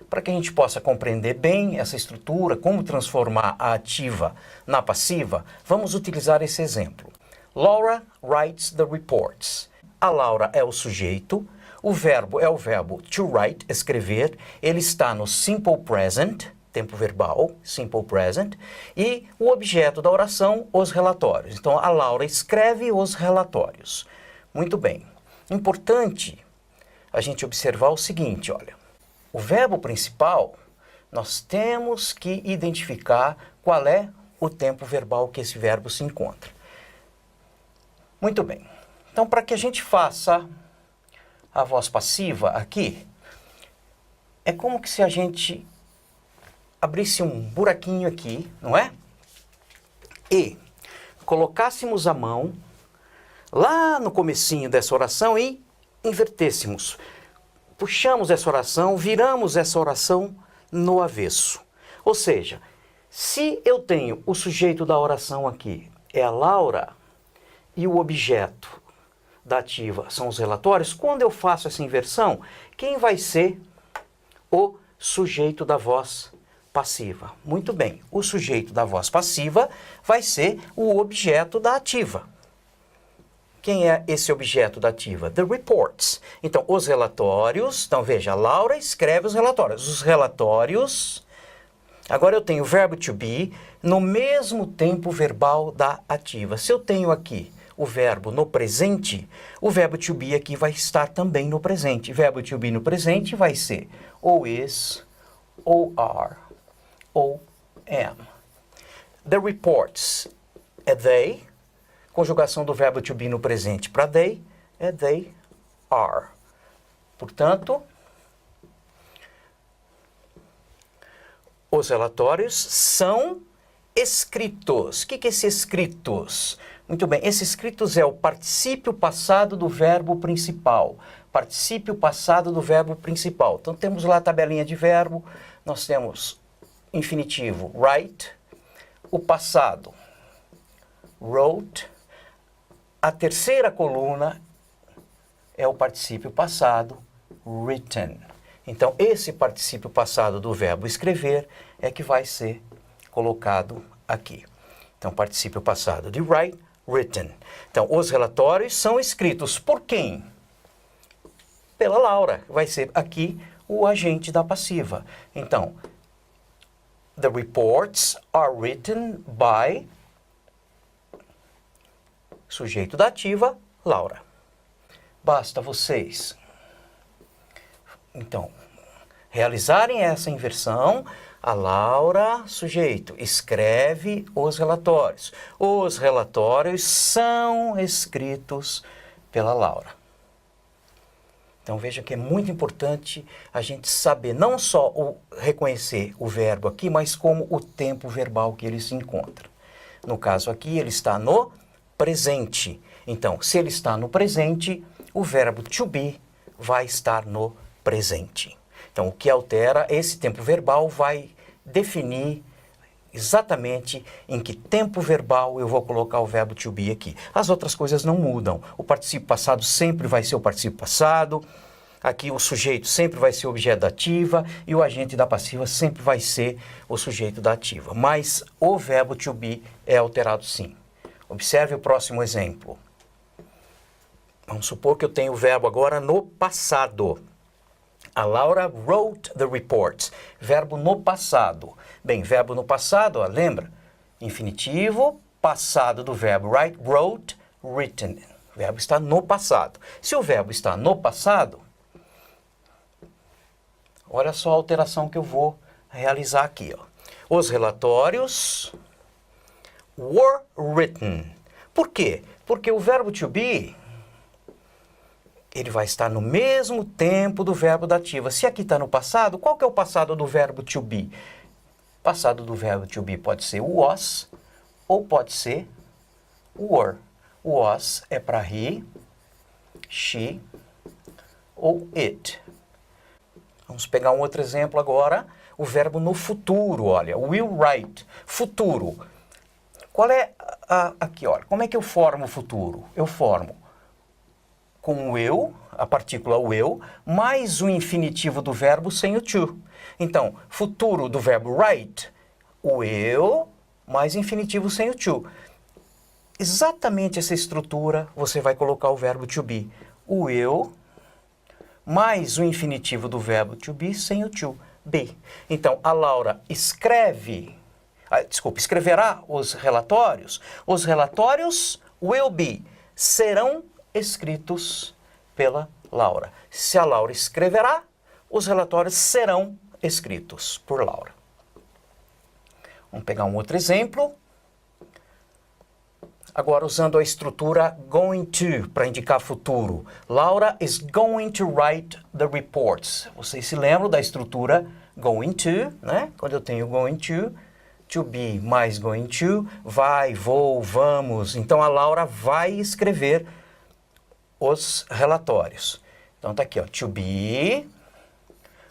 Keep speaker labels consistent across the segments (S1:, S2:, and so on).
S1: para que a gente possa compreender bem essa estrutura, como transformar a ativa na passiva, vamos utilizar esse exemplo. Laura writes the reports. A Laura é o sujeito, o verbo é o verbo to write, escrever, ele está no simple present, tempo verbal, simple present, e o objeto da oração, os relatórios. Então, a Laura escreve os relatórios. Muito bem. Importante a gente observar o seguinte, olha. O verbo principal, nós temos que identificar qual é o tempo verbal que esse verbo se encontra. Muito bem. Então, para que a gente faça a voz passiva aqui, é como que se a gente abrisse um buraquinho aqui, não é? E colocássemos a mão lá no comecinho dessa oração e invertêssemos. Puxamos essa oração, viramos essa oração no avesso. Ou seja, se eu tenho o sujeito da oração aqui, é a Laura, e o objeto da ativa são os relatórios, quando eu faço essa inversão, quem vai ser o sujeito da voz passiva? Muito bem, o sujeito da voz passiva vai ser o objeto da ativa. Quem é esse objeto da ativa? The reports. Então, os relatórios, então veja, a Laura escreve os relatórios. Os relatórios, agora eu tenho o verbo to be no mesmo tempo verbal da ativa. Se eu tenho aqui o verbo no presente, o verbo to be aqui vai estar também no presente. O verbo to be no presente vai ser ou is, ou are, ou am. The reports é they. Conjugação do verbo to be no presente para they é they are. Portanto, os relatórios são escritos. O que é esse escritos? Muito bem, esse escritos é o particípio passado do verbo principal. Particípio passado do verbo principal. Então, temos lá a tabelinha de verbo, nós temos infinitivo write, o passado wrote, a terceira coluna é o particípio passado written. Então, esse particípio passado do verbo escrever é que vai ser colocado aqui. Então, particípio passado de write, written. Então, os relatórios são escritos por quem? Pela Laura. Vai ser aqui o agente da passiva. Então, the reports are written by sujeito da ativa, Laura. Basta vocês, então, realizarem essa inversão. A Laura, sujeito, escreve os relatórios. Os relatórios são escritos pela Laura. Então veja que é muito importante a gente saber não só reconhecer o verbo aqui, mas como o tempo verbal que ele se encontra. No caso aqui, ele está no presente. Então, se ele está no presente, o verbo to be vai estar no presente. Então, o que altera esse tempo verbal vai definir exatamente em que tempo verbal eu vou colocar o verbo to be aqui. As outras coisas não mudam. O particípio passado sempre vai ser o particípio passado. Aqui o sujeito sempre vai ser o objeto da ativa e o agente da passiva sempre vai ser o sujeito da ativa. Mas o verbo to be é alterado sim. Observe o próximo exemplo. Vamos supor que eu tenho o verbo agora no passado. A Laura wrote the reports. Verbo no passado. Bem, verbo no passado, ó, lembra? Infinitivo, passado do verbo write, wrote, written. O verbo está no passado. Se o verbo está no passado, olha só a alteração que eu vou realizar aqui, ó. Os relatórios were written. Por quê? Porque o verbo to be, ele vai estar no mesmo tempo do verbo da ativa. Se aqui está no passado, qual que é o passado do verbo to be? Passado do verbo to be pode ser was ou pode ser were. Was é para he, she ou it. Vamos pegar um outro exemplo agora. O verbo no futuro, olha, will write, futuro. Qual é aqui, olha, como é que eu formo o futuro? Eu formo com o will, a partícula will, mais o infinitivo do verbo sem o to. Então, futuro do verbo write, will, mais infinitivo sem o to. Exatamente essa estrutura, você vai colocar o verbo to be. Will, mais o infinitivo do verbo to be sem o to. Be. Então, a Laura escreverá os relatórios. Os relatórios will be, serão escritos pela Laura. Se a Laura escreverá, os relatórios serão escritos por Laura. Vamos pegar um outro exemplo. Agora usando a estrutura going to para indicar futuro. Laura is going to write the reports. Vocês se lembram da estrutura going to, né? Quando eu tenho going to be mais going to, vai, vou, vamos. Então a Laura vai escrever os relatórios. Então tá aqui, ó, to be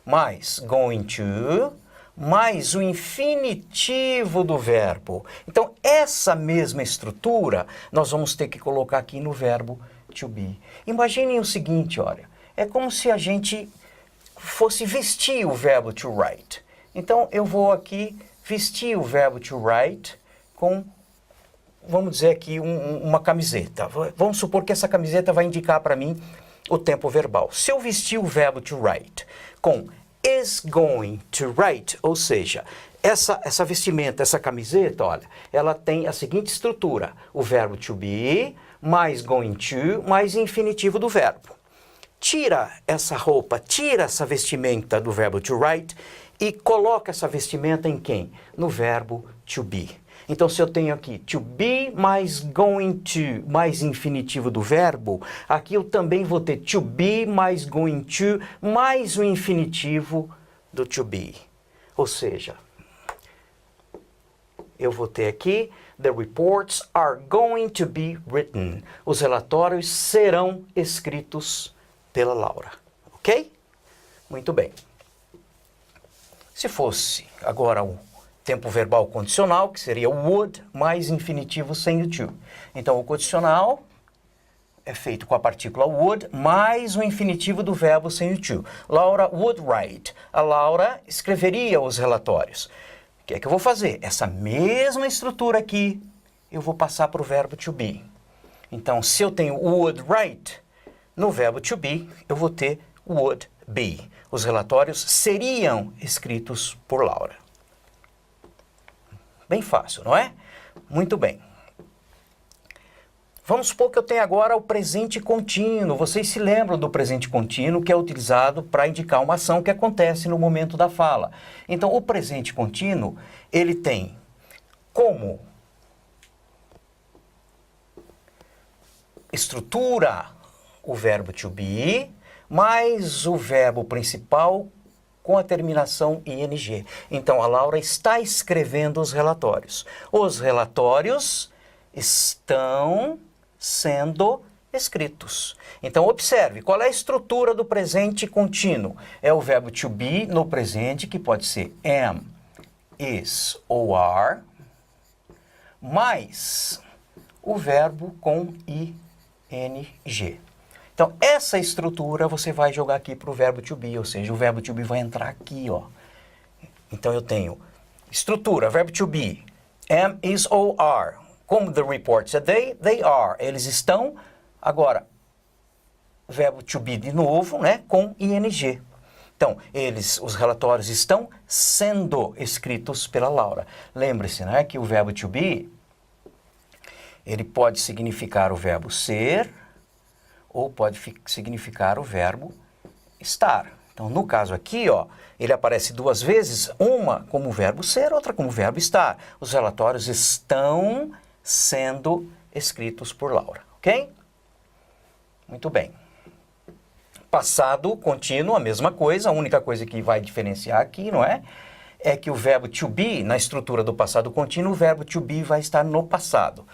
S1: mais going to mais o infinitivo do verbo. Então, essa mesma estrutura nós vamos ter que colocar aqui no verbo to be. Imaginem o seguinte, olha, é como se a gente fosse vestir o verbo to write. Então, eu vou aqui vestir o verbo to write com, vamos dizer aqui, uma camiseta. Vamos supor que essa camiseta vai indicar para mim o tempo verbal. Se eu vestir o verbo to write com is going to write, ou seja, essa vestimenta, essa camiseta, olha, ela tem a seguinte estrutura: o verbo to be, mais going to, mais infinitivo do verbo. Tira essa roupa, tira essa vestimenta do verbo to write e coloca essa vestimenta em quem? No verbo to be. Então, se eu tenho aqui to be mais going to mais infinitivo do verbo, aqui eu também vou ter to be mais going to mais o infinitivo do to be. Ou seja, eu vou ter aqui the reports are going to be written. Os relatórios serão escritos pela Laura. Ok? Muito bem. Se fosse agora o tempo verbal condicional, que seria would mais infinitivo sem o to. Então, o condicional é feito com a partícula would mais o infinitivo do verbo sem o to. Laura would write. A Laura escreveria os relatórios. O que é que eu vou fazer? Essa mesma estrutura aqui, eu vou passar para o verbo to be. Então, se eu tenho would write, no verbo to be, eu vou ter would be. Os relatórios seriam escritos por Laura. Bem fácil, não é? Muito bem. Vamos supor que eu tenho agora o presente contínuo. Vocês se lembram do presente contínuo, que é utilizado para indicar uma ação que acontece no momento da fala. Então, o presente contínuo, ele tem como estrutura o verbo to be, mais o verbo principal com a terminação ing. Então, a Laura está escrevendo os relatórios. Os relatórios estão sendo escritos. Então, observe, qual é a estrutura do presente contínuo? É o verbo to be no presente, que pode ser am, is ou are, mais o verbo com ing. Então, essa estrutura você vai jogar aqui para o verbo to be, ou seja, o verbo to be vai entrar aqui, ó. Então, eu tenho estrutura, verbo to be, am, is ou are. Como the reports are they are. Eles estão. Agora, verbo to be de novo, né, com ing. Então, os relatórios estão sendo escritos pela Laura. Lembre-se, né, que o verbo to be, ele pode significar o verbo ser, ou pode significar o verbo estar. Então, no caso aqui, ó, ele aparece duas vezes, uma como verbo ser, outra como verbo estar. Os relatórios estão sendo escritos por Laura, ok? Muito bem. Passado contínuo, a mesma coisa, a única coisa que vai diferenciar aqui, não é? É que o verbo to be, na estrutura do passado contínuo, o verbo to be vai estar no passado.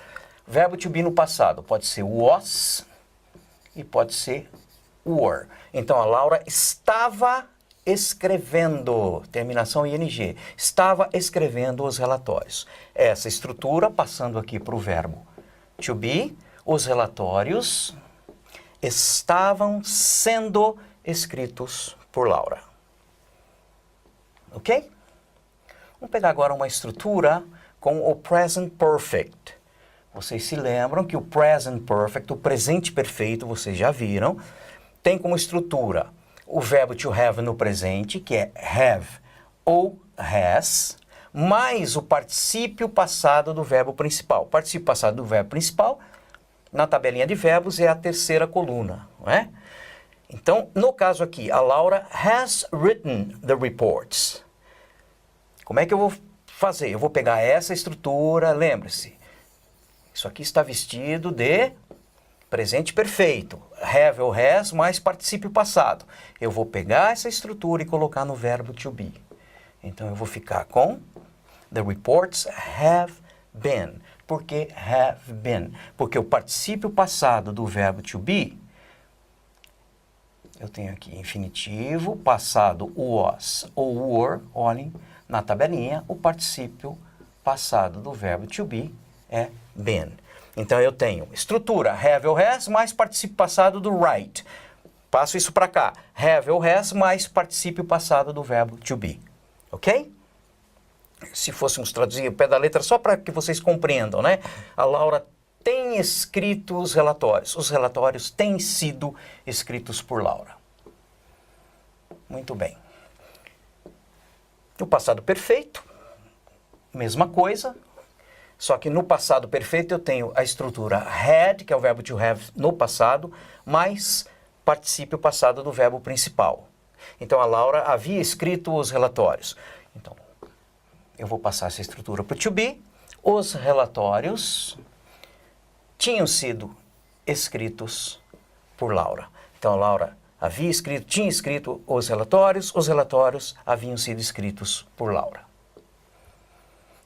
S1: Verbo to be no passado pode ser was e pode ser were. Então, a Laura estava escrevendo, terminação ing, estava escrevendo os relatórios. Essa estrutura, passando aqui para o verbo to be, os relatórios estavam sendo escritos por Laura. Ok? Vamos pegar agora uma estrutura com o present perfect. Vocês se lembram que o present perfect, o presente perfeito, vocês já viram, tem como estrutura o verbo to have no presente, que é have ou has, mais o particípio passado do verbo principal. O particípio passado do verbo principal, na tabelinha de verbos, é a terceira coluna, não é? Então, no caso aqui, a Laura has written the reports. Como é que eu vou fazer? Eu vou pegar essa estrutura, lembre-se, isso aqui está vestido de presente perfeito. Have ou has mais particípio passado. Eu vou pegar essa estrutura e colocar no verbo to be. Então, eu vou ficar com the reports have been. Por que have been? Porque o particípio passado do verbo to be, eu tenho aqui infinitivo, passado was ou were, olhem na tabelinha, o particípio passado do verbo to be é been. Então eu tenho estrutura have ou has mais particípio passado do right. Passo isso para cá. Have ou has mais particípio passado do verbo to be. Ok? Se fôssemos traduzir o pé da letra só para que vocês compreendam, né? A Laura tem escrito os relatórios. Os relatórios têm sido escritos por Laura. Muito bem. No passado perfeito, mesma coisa. Só que no passado perfeito eu tenho a estrutura had, que é o verbo to have no passado, mais particípio passado do verbo principal. Então a Laura havia escrito os relatórios. Então, eu vou passar essa estrutura para o to be. Os relatórios tinham sido escritos por Laura. Então a Laura havia escrito, tinha escrito os relatórios haviam sido escritos por Laura.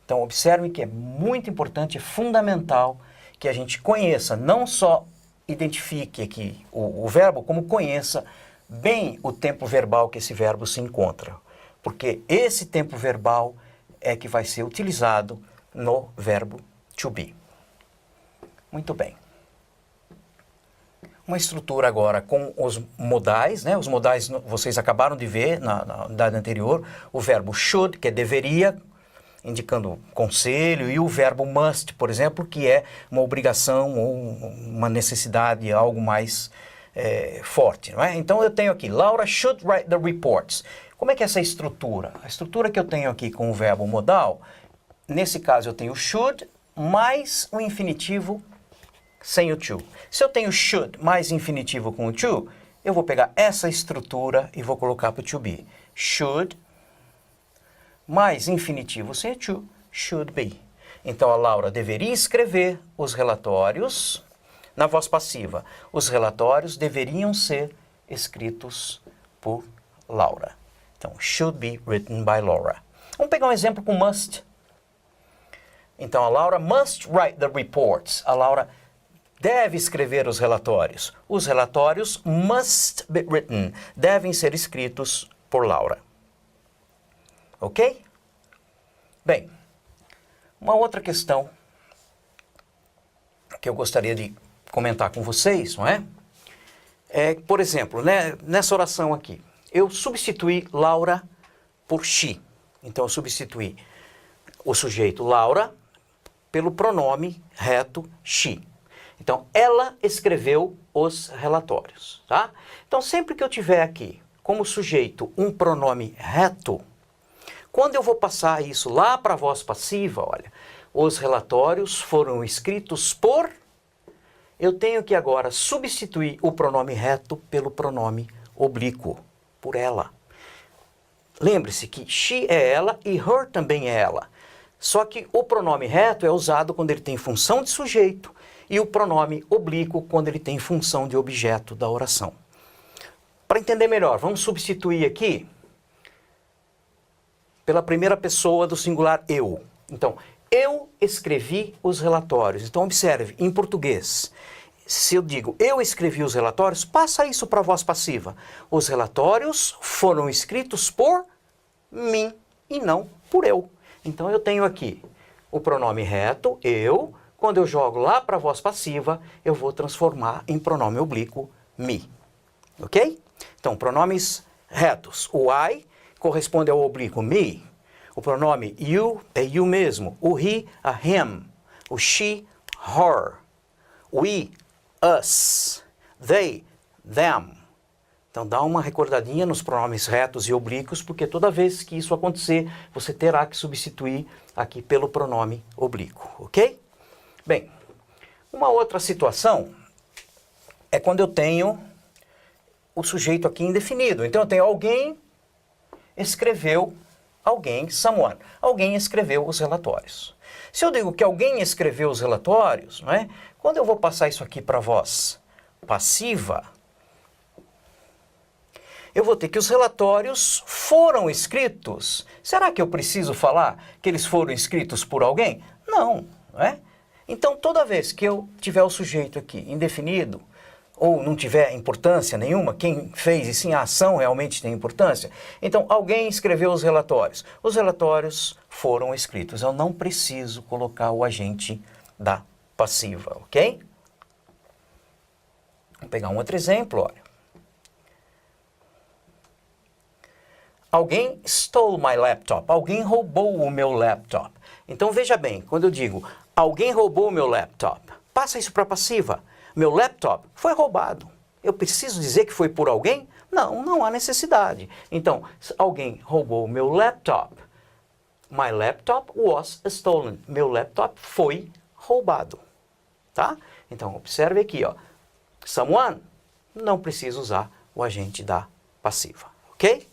S1: Então, observe que é muito importante, é fundamental que a gente conheça, não só identifique aqui o verbo, como conheça bem o tempo verbal que esse verbo se encontra. Porque esse tempo verbal é que vai ser utilizado no verbo to be. Muito bem. Uma estrutura agora com os modais, né? Os modais vocês acabaram de ver na unidade anterior. O verbo should, que é deveria, indicando conselho, e o verbo must, por exemplo, que é uma obrigação ou uma necessidade, algo mais forte, não é? Então eu tenho aqui, Laura should write the reports. Como é que é essa estrutura? A estrutura que eu tenho aqui com o verbo modal, nesse caso eu tenho should mais o infinitivo sem o to. Se eu tenho should mais infinitivo com o to, eu vou pegar essa estrutura e vou colocar para o to be. Should mais infinitivo sem o to, should be. Então a Laura deveria escrever os relatórios na voz passiva. Os relatórios deveriam ser escritos por Laura. Então, should be written by Laura. Vamos pegar um exemplo com must. Então, a Laura must write the reports. A Laura deve escrever os relatórios. Os relatórios must be written. Devem ser escritos por Laura. Ok? Bem, uma outra questão que eu gostaria de comentar com vocês, não é? Por exemplo, né, nessa oração aqui, eu substituí Laura por she. Então, eu substituí o sujeito Laura pelo pronome reto she. Então, ela escreveu os relatórios, tá? Então, sempre que eu tiver aqui como sujeito um pronome reto, quando eu vou passar isso lá para a voz passiva, olha, os relatórios foram escritos por... Eu tenho que agora substituir o pronome reto pelo pronome oblíquo, por ela. Lembre-se que she é ela e her também é ela. Só que o pronome reto é usado quando ele tem função de sujeito e o pronome oblíquo quando ele tem função de objeto da oração. Para entender melhor, vamos substituir aqui pela primeira pessoa do singular eu. Então, eu escrevi os relatórios. Então, observe, em português, se eu digo eu escrevi os relatórios, passa isso para a voz passiva. Os relatórios foram escritos por mim e não por eu. Então, eu tenho aqui o pronome reto, eu. Quando eu jogo lá para a voz passiva, eu vou transformar em pronome oblíquo me. Ok? Então, pronomes retos. O I corresponde ao oblíquo me. O pronome you é you mesmo. O he, a him. O she, her. We, us. They, them. Então, dá uma recordadinha nos pronomes retos e oblíquos, porque toda vez que isso acontecer, você terá que substituir aqui pelo pronome oblíquo, ok? Bem, uma outra situação é quando eu tenho o sujeito aqui indefinido. Então, eu tenho alguém escreveu, alguém, someone, alguém escreveu os relatórios. Se eu digo que alguém escreveu os relatórios, não é? Quando eu vou passar isso aqui para voz passiva, eu vou ter que os relatórios foram escritos. Será que eu preciso falar que eles foram escritos por alguém? Não, não é? Então, toda vez que eu tiver o sujeito aqui indefinido, ou não tiver importância nenhuma, quem fez e sim a ação realmente tem importância, então alguém escreveu os relatórios. Os relatórios foram escritos. Eu não preciso colocar o agente da passiva, ok? Vou pegar um outro exemplo, olha. Alguém stole my laptop. Alguém roubou o meu laptop. Então, veja bem, quando eu digo alguém roubou o meu laptop, passa isso para a passiva. Meu laptop foi roubado. Eu preciso dizer que foi por alguém? Não, não há necessidade. Então, alguém roubou o meu laptop. My laptop was stolen. Meu laptop foi roubado. Tá? Então, observe aqui, ó. Someone, não precisa usar o agente da passiva. Ok?